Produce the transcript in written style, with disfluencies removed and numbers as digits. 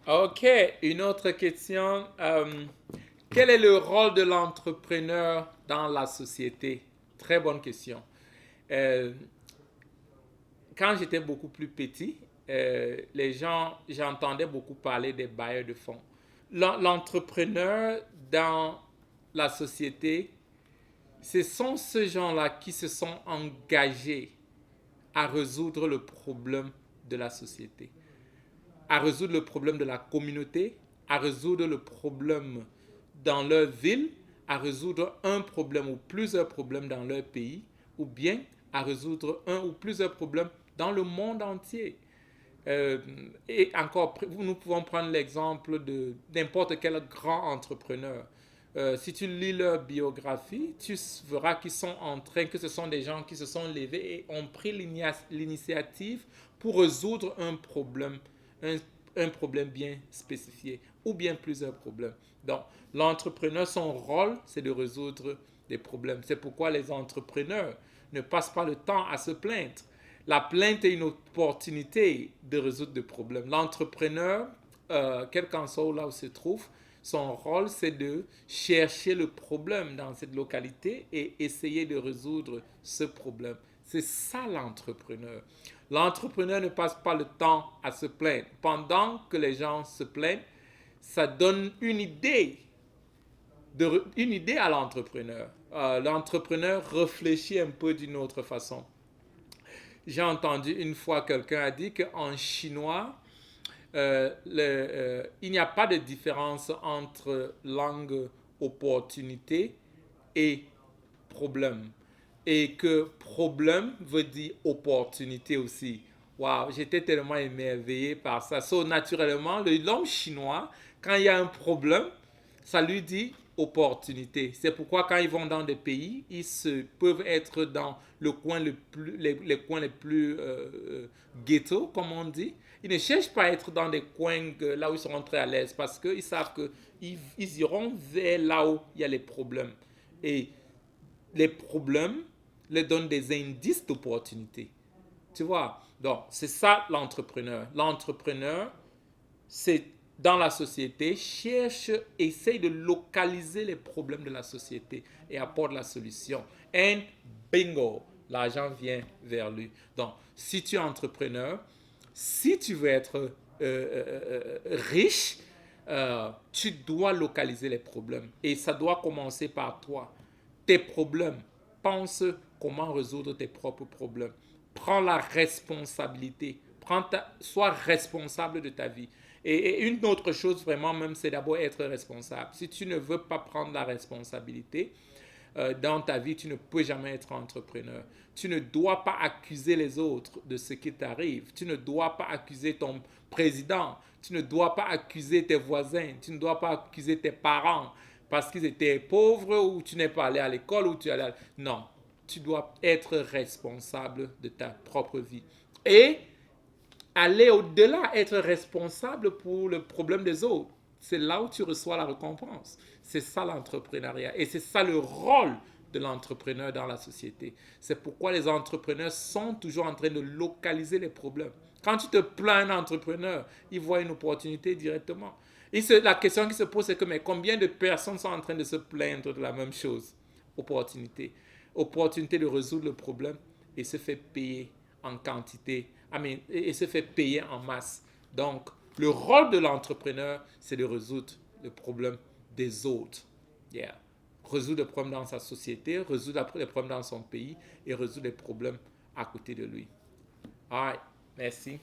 OK, une autre question. Quel est le rôle de l'entrepreneur dans la société? Très bonne question. Euh, Quand j'étais beaucoup plus petit, j'entendais beaucoup parler des bailleurs de fonds. L'entrepreneur dans la société, ce sont ces gens-là qui se sont engagés à résoudre le problème de la société, à résoudre le problème de la communauté, à résoudre le problème dans leur ville, à résoudre un problème ou plusieurs problèmes dans leur pays, ou bien à résoudre un ou plusieurs problèmes dans le monde entier. Et encore, nous pouvons prendre l'exemple de n'importe quel grand entrepreneur. Si tu lis leur biographie, tu verras qu'ils sont en train, que ce sont des gens qui se sont levés et ont pris l'initiative pour résoudre un, un problème bien spécifié ou bien plusieurs problèmes. Donc, l'entrepreneur, son rôle, c'est de résoudre des problèmes. C'est pourquoi les entrepreneurs ne passent pas le temps à se plaindre. La plainte est une opportunité de résoudre des problèmes. L'entrepreneur, quel qu'en soit là où il se trouve, son rôle, c'est de chercher le problème dans cette localité et essayer de résoudre ce problème. C'est ça l'entrepreneur. L'entrepreneur ne passe pas le temps à se plaindre. Pendant que les gens se plaignent, ça donne une idée à l'entrepreneur. L'entrepreneur réfléchit un peu d'une autre façon. J'ai entendu une fois quelqu'un a dit qu'en chinois, il n'y a pas de différence entre langue opportunité et problème. Et que problème veut dire opportunité aussi. Waouh, j'étais tellement émerveillé par ça. So, naturellement, le langue chinois, quand il y a un problème, ça lui dit opportunité. C'est pourquoi quand ils vont dans des pays, peuvent être dans les coins les plus ghetto, comme on dit. Ils ne cherchent pas à être dans des coins là où ils seront très à l'aise parce qu'ils savent qu'ils iront vers là où il y a les problèmes. Et les problèmes leur donnent des indices d'opportunité. Tu vois? Donc, c'est ça l'entrepreneur. L'entrepreneur, c'est dans la société, cherche, essaye de localiser les problèmes de la société et apporte la solution. Et bingo, l'argent vient vers lui. Donc, si tu es entrepreneur, si tu veux être riche, tu dois localiser les problèmes. Et ça doit commencer par toi. Tes problèmes. Pense comment résoudre tes propres problèmes. Prends la responsabilité. Sois responsable de ta vie. Et une autre chose vraiment même, c'est d'abord être responsable. Si tu ne veux pas prendre la responsabilité, dans ta vie, tu ne peux jamais être entrepreneur. Tu ne dois pas accuser les autres de ce qui t'arrive. Tu ne dois pas accuser ton président. Tu ne dois pas accuser tes voisins. Tu ne dois pas accuser tes parents parce qu'ils étaient pauvres ou tu n'es pas allé à l'école ou tu es allé à... Non, tu dois être responsable de ta propre vie. Et aller au-delà, être responsable pour le problème des autres. C'est là où tu reçois la récompense. C'est ça l'entrepreneuriat. Et c'est ça le rôle de l'entrepreneur dans la société. C'est pourquoi les entrepreneurs sont toujours en train de localiser les problèmes. Quand tu te plains d'un entrepreneur, il voit une opportunité directement. La question qui se pose, c'est que mais combien de personnes sont en train de se plaindre de la même chose? Opportunité. Opportunité de résoudre le problème et se fait payer en quantité, et se fait payer en masse. Donc, le rôle de l'entrepreneur, c'est de résoudre le problème des autres. Yeah. Résoudre les problèmes dans sa société, résoudre les problèmes dans son pays et résoudre les problèmes à côté de lui. All right. Merci.